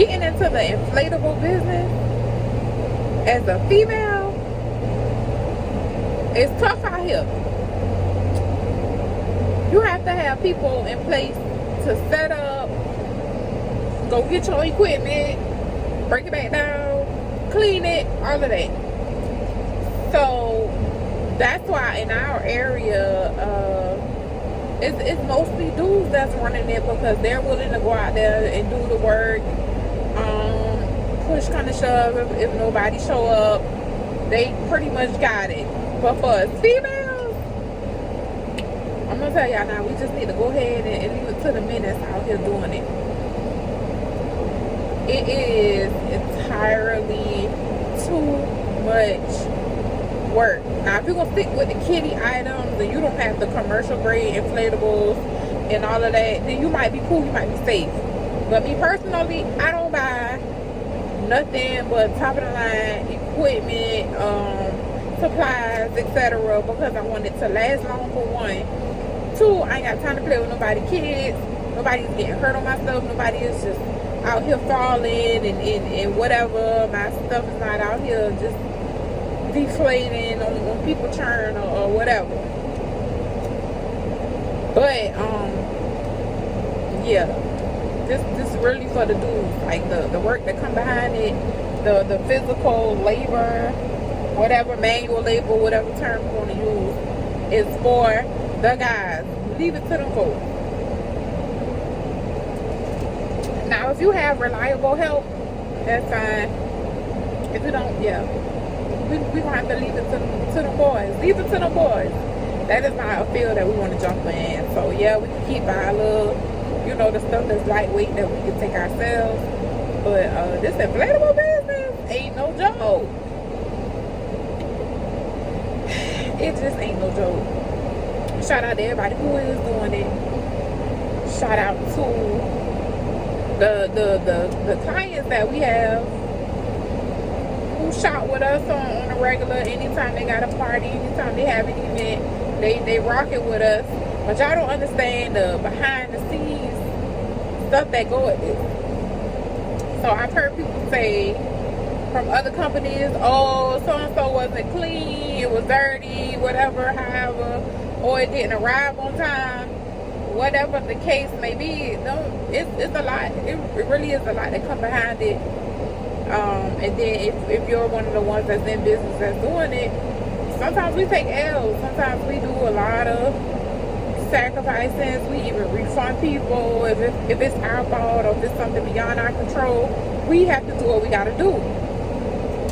getting into the inflatable business as a female, it's tough out here. You have to have people in place to set up, go get your equipment, break it back down, clean it, all of that. So that's why in our area, it's mostly dudes that's running it because they're willing to go out there and do the work. Push kind of shove, if nobody show up, they pretty much got it. But for us females, I'm gonna tell y'all now, we just need to go ahead and leave it to the men that's out here doing it. It is entirely too much work. Now if you're gonna stick with the kitty items and you don't have the commercial grade inflatables and all of that, then you might be cool, you might be safe. But me personally, I don't buy nothing but top of the line equipment, supplies, etc. because I want it to last long, for one. Two, I ain't got time to play with nobody's kids. Nobody's getting hurt on my stuff. Nobody is just out here falling and whatever. My stuff is not out here just deflating on people churn or whatever. But yeah, this really for the dudes. Like the work that come behind it, the physical labor, whatever, manual labor, whatever term you want to use, is for the guys. Leave it to them folks. Now if you have reliable help, that's fine. If you don't, yeah, we gonna have to leave it to the boys. Leave it to the boys. That is not a field that we want to jump in. So yeah, we can keep our little, you know, the stuff that's lightweight that we can take ourselves. But this inflatable business ain't no joke. It just ain't no joke. Shout out to everybody who is doing it. Shout out to the clients that we have who shop with us on a regular. Anytime they got a party, anytime they have an event, they rock it with us. But y'all don't understand the behind the scenes stuff that go with it. So I've heard people say from other companies, oh, so and so wasn't clean, it was dirty, whatever, however, or it didn't arrive on time, whatever the case may be. No, it's a lot. It really is a lot that come behind it. And then if you're one of the ones that's in business that's doing it, sometimes we take L's. Sometimes we do a lot of sacrifices. We even refund people if it's our fault or if it's something beyond our control. We have to do what we got to do.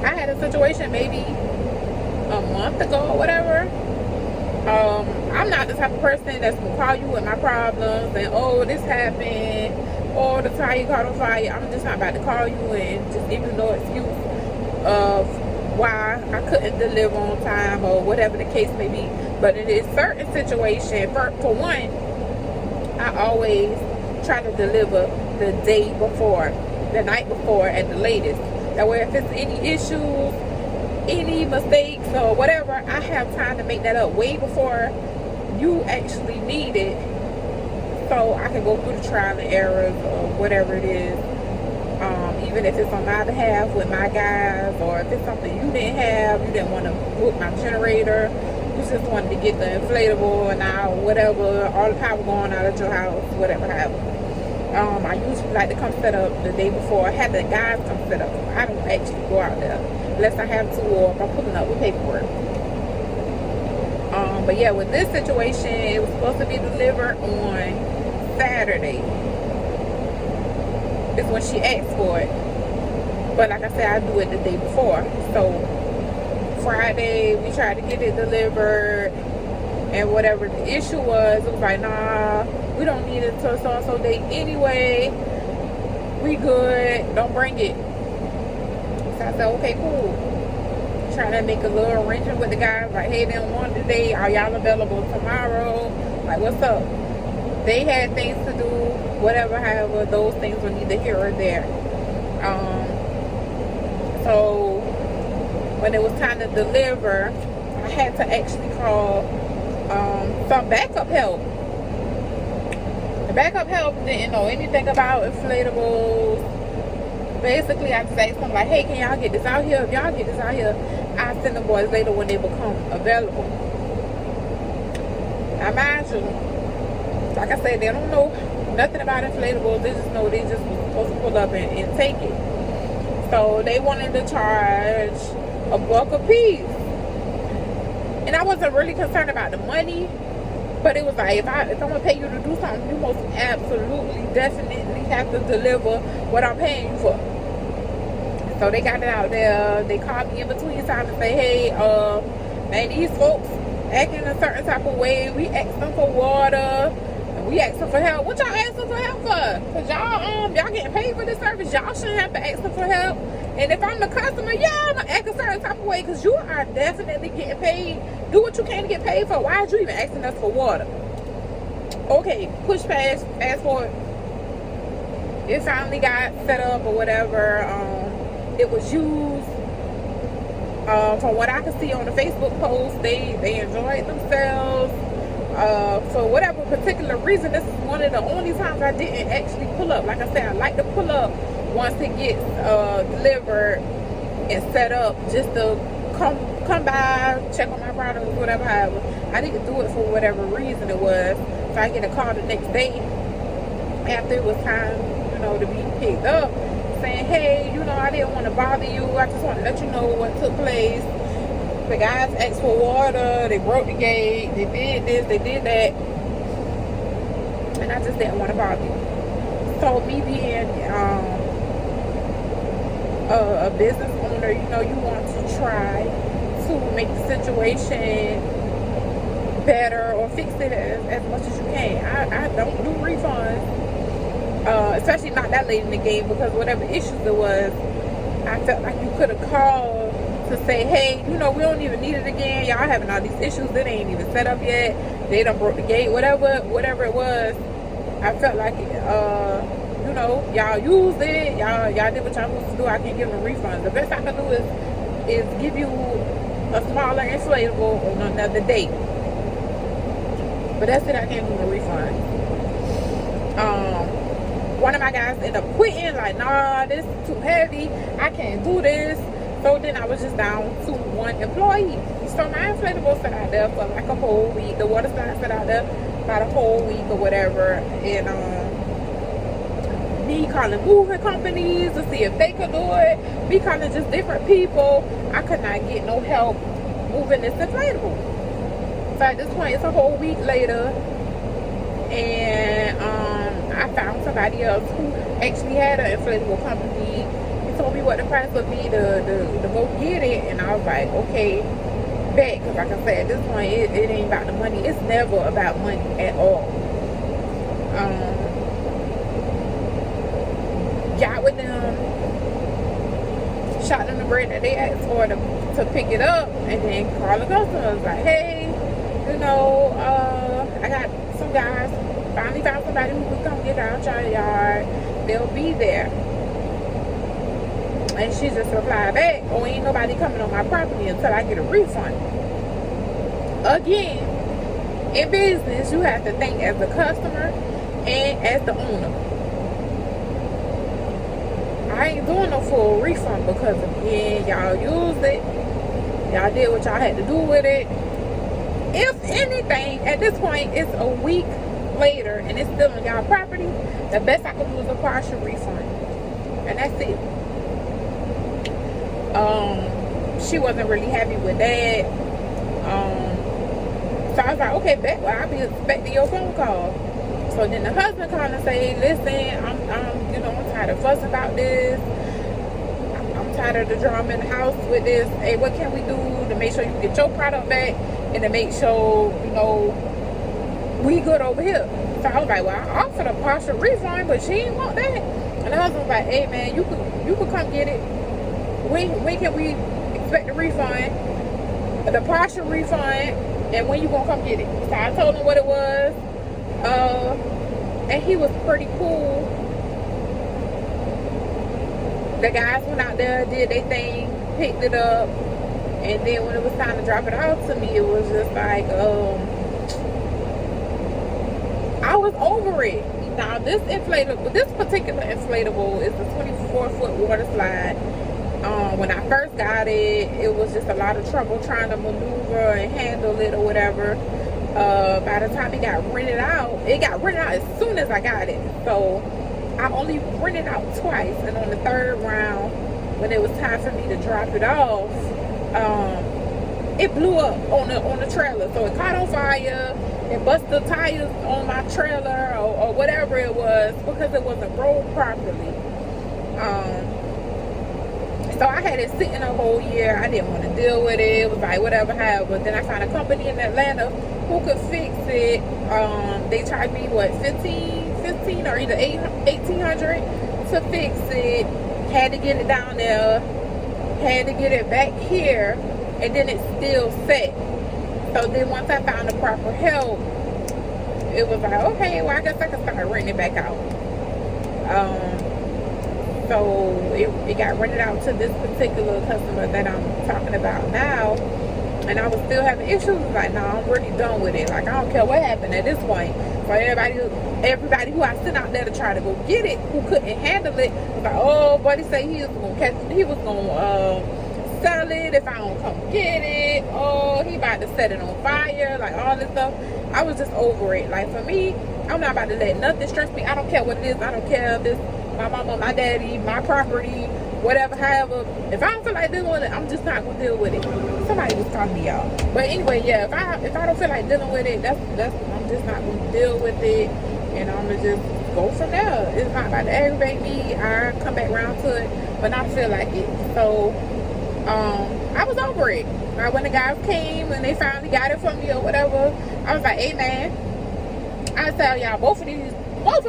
I had a situation maybe a month ago or whatever. I'm not the type of person that's gonna call you with my problems and, oh, this happened, or the tire caught on fire. I'm just not about to call you and just give you no excuse of why I couldn't deliver on time or whatever the case may be. But in a certain situation, for one, I always try to deliver the day before, the night before at the latest. That way if it's any issues, any mistakes or whatever, I have time to make that up way before you actually need it, so I can go through the trial and errors or whatever it is. Even if it's on my behalf with my guys, or if it's something you didn't have, you didn't want to book my generator, you just wanted to get the inflatable and now whatever, all the power going out of your house, whatever happens. I usually like to come set up the day before. I have the guys come set up. I don't actually go out there unless I have to, or if I'm pulling up with paperwork. But yeah, with this situation, it was supposed to be delivered on Saturday. Is when she asked for it. But like I said, I do it the day before. So Friday, we tried to get it delivered, and whatever the issue was, it was like, nah, we don't need it till so-and-so date anyway. We good, don't bring it. So I said, okay, cool. Trying to make a little arrangement with the guys, like, hey, they don't want it today, are y'all available tomorrow? Like, what's up? They had things to do, whatever, however, those things were neither here or there. So when it was time to deliver, I had to actually call some backup help. The backup help didn't know anything about inflatables, Basically, I just asked them like, hey, can y'all get this out here? If y'all get this out here, I'll send the boys later when they become available. Now, mind you, like I said, they don't know nothing about inflatables. They just know they just supposed to pull up and take it. So they wanted to charge $1 a piece. And I wasn't really concerned about the money, but it was like, if I'm gonna pay you to do something, you most absolutely, definitely have to deliver what I'm paying you for. So they got it out there. They called me in between time to say, hey, man, these folks acting a certain type of way. We asked them for water, and we asked them for help. What y'all asking for help for? Cause y'all getting paid for this service. Y'all shouldn't have to ask them for help. And if I'm the customer, yeah, I'm gonna act a certain type of way, because you are definitely getting paid. Do what you can to get paid for. Why are you even asking us for water? Okay, push past, fast forward. It finally got set up or whatever. It was used. From what I could see on the Facebook post, they enjoyed themselves. For whatever particular reason, this is one of the only times I didn't actually pull up. Like I said, I like to pull up once it gets delivered and set up, just to come by, check on my products, whatever. However, I didn't do it for whatever reason it was. So I get a call the next day after it was time, to be picked up, saying, hey, I didn't want to bother you. I just want to let you know what took place. The guys asked for water. They broke the gate. They did this. They did that. And I just didn't want to bother you. So me being a business owner, you want to try to make the situation better or fix it as much as you can. I don't do refunds. Especially not that late in the game, because whatever issues there was, I felt like you could have called to say, hey, we don't even need it again. Y'all having all these issues. It ain't even set up yet. They done broke the gate. Whatever it was, I felt like, y'all used it. Y'all did what y'all supposed to do. I can't give them a refund. The best I can do is give you a smaller inflatable on another date. But that's it. I can't do a refund. One of my guys ended up quitting, like, nah, this is too heavy, I can't do this. So then I was just down to one employee. So my inflatable sat out there for like a whole week. The water slide sat out there about a whole week or whatever. And me calling moving companies to see if they could do it. Me calling just different people. I could not get no help moving this inflatable. So at this point, it's a whole week later, and I found somebody else who actually had an inflatable company. He told me what the price would be to go get it, and I was like, okay, bet. Because like I said, at this point, it ain't about the money. It's never about money at all. Got with them, shot them the bread that they asked for to pick it up, and then call the customers like, hey, I got some guys. Finally found somebody who would come get down your yard. They'll be there. And she just replied back, oh, ain't nobody coming on my property until I get a refund. Again, in business, you have to think as the customer and as the owner. I ain't doing no full refund, because again, y'all used it. Y'all did what y'all had to do with it. If anything, at this point, it's a week later and it's still on y'all property, the best I can do is a partial refund, and that's it. She wasn't really happy with that. So I was like, okay, bet. Well, I'll be expecting your phone call. So then the husband called and say, listen, I'm tired of fussing about this. I'm tired of the drama in the house with this. Hey, what can we do to make sure you get your product back and to make sure, we good over here? So I was like, well, I offered a partial refund, but she didn't want that. And the husband was like, hey man, you could come get it. When can we expect the refund? The partial refund, and when you gonna come get it? So I told him what it was. And he was pretty cool. The guys went out there, did their thing, picked it up, and then when it was time to drop it off to me, it was just like, I was over it. Now this particular inflatable is a 24-foot water slide. When I first got it, it was just a lot of trouble trying to maneuver and handle it or whatever. By the time it got rented out as soon as I got it. So I only rented out twice, and on the third round, when it was time for me to drop it off, it blew up on the trailer. So it caught on fire. It busted the tires on my trailer or whatever it was because it wasn't rolled properly. So I had it sitting a whole year. I didn't want to deal with it. It was like whatever, but then I found a company in Atlanta who could fix it. They charged me what, 15 or either 1800 to fix it. Had to get it down there, had to get it back here, and then it still set. So then once I found the proper help, it was like, okay, well I guess I can start renting it back out. So it got rented out to this particular customer that I'm talking about now, and I was still having issues. Like, no, I'm really done with it. Like, I don't care what happened at this point. So everybody who I sent out there to try to go get it, who couldn't handle it, was like, oh, buddy say he was gonna sell it if I don't come get it. Oh, he about to set it on fire, like all this stuff. I was just over it. Like, for me, I'm not about to let nothing stress me. I don't care what it is. I don't care if it's my mama, my daddy, my property, whatever, however. If I don't feel like dealing with it, I'm just not gonna deal with it. Somebody was talking to y'all. But anyway, yeah, if I don't feel like dealing with it, that's I'm just not gonna deal with it, and I'm gonna just go from there. It's not about to aggravate me. I come back around to it, but not feel like it. So I was over it. Like, when the guys came and they finally got it for me or whatever, I was like, hey man, I sell y'all both of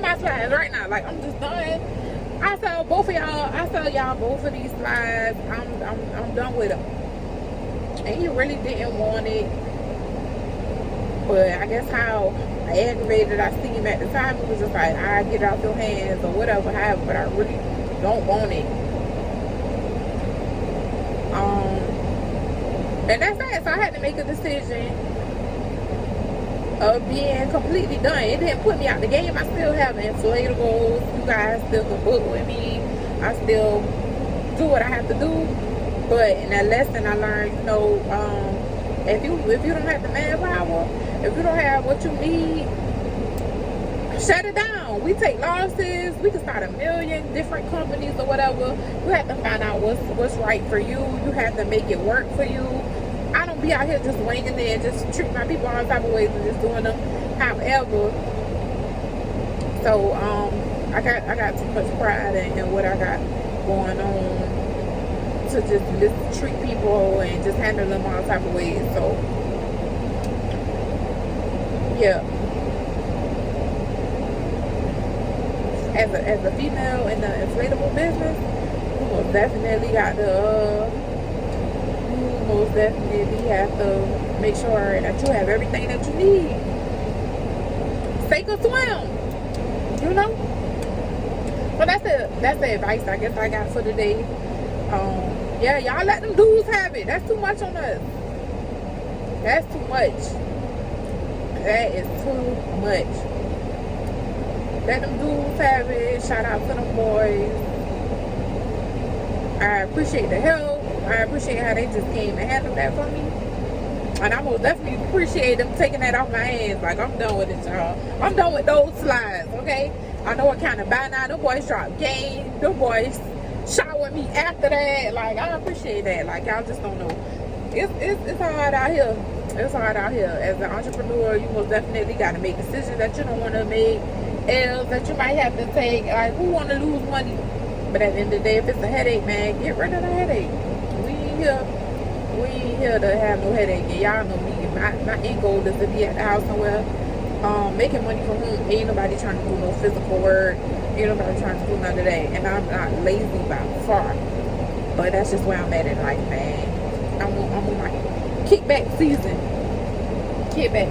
my slides right now. Like, I'm just done. I sell y'all both of these slides. I'm done with them. And he really didn't want it, but I guess how aggravated I see him at the time, it was just like, I get it out your hands or whatever, however, but I really don't want it. And that's that. So I had to make a decision of being completely done. It didn't put me out the game. I still have inflatables. You guys still can book with me. I still do what I have to do. But in that lesson I learned, if you don't have the manpower, if you don't have what you need, shut it down. We take losses. We can start a million different companies or whatever. You have to find out what's right for you. You have to make it work for you. I don't be out here just winging it and just treating my people all type of ways and just doing them however. So I got too much pride in what I got going on to just treat people and just handle them all type of ways. So yeah. As a female in the inflatable business, you most definitely have to make sure that you have everything that you need. Sink or swim, But that's the advice I guess I got for today. Yeah, y'all let them dudes have it. That's too much on us. That's too much. That is too much. Let them dudes have it. Shout out to them boys. I appreciate the help. I appreciate how they just came and handled that for me. And I will definitely appreciate them taking that off my hands. Like, I'm done with it, y'all. I'm done with those slides, okay? I know what kind of by now. Them boys drop game. Them boys shower me after that. Like, I appreciate that. Like, y'all just don't know. It's hard out here. It's hard out here. As an entrepreneur, you most definitely got to make decisions that you don't want to make. L's that you might have to take. Like, who want to lose money? But at the end of the day, if it's a headache, man, get rid of the headache. We ain't here to have no headache. And y'all know me. My end goal is to be at the house somewhere, making money from home. Ain't nobody trying to do no physical work. Ain't nobody trying to do none of that. And I'm not lazy by far. But that's just where I'm at in life, man. I'm on my kickback season. Kickback.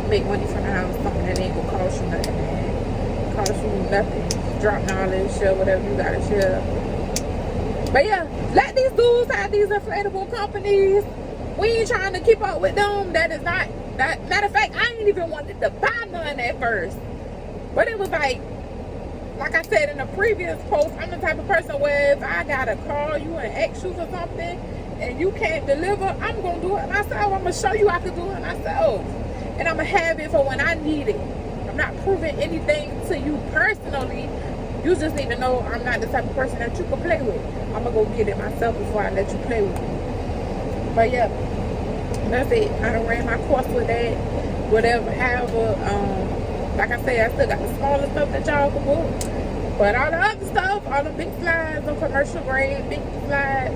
Make money from the house, something that ain't gonna cost you nothing, man. Cost you nothing. Drop knowledge, share whatever you gotta share. But yeah, let these dudes have these inflatable companies. We ain't trying to keep up with them. That is not that. Matter of fact, I ain't even wanted to buy none at first. But it was like I said in the previous post, I'm the type of person where if I gotta call you and ask you for something and you can't deliver, I'm gonna do it myself. I'm gonna show you I can do it myself, and I'm gonna have it for when I need it. I'm not proving anything to you personally. You just need to know I'm not the type of person that you can play with. I'm gonna go get it myself before I let you play with me. But yeah, that's it. I done ran my course with that. Whatever, however, like I said, I still got the smaller stuff that y'all can book. But all the other stuff, all the big slides, the commercial grade, big slides,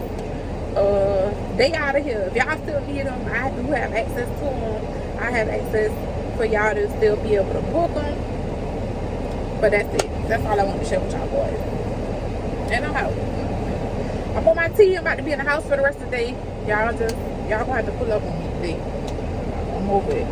they out of here. If y'all still need them, I do have access to them. I have access for y'all to still be able to book them. But that's it. That's all I want to share with y'all boys. And I'm out. I'm on my tea. I'm about to be in the house for the rest of the day. Y'all gonna have to pull up on me today. I'm over it.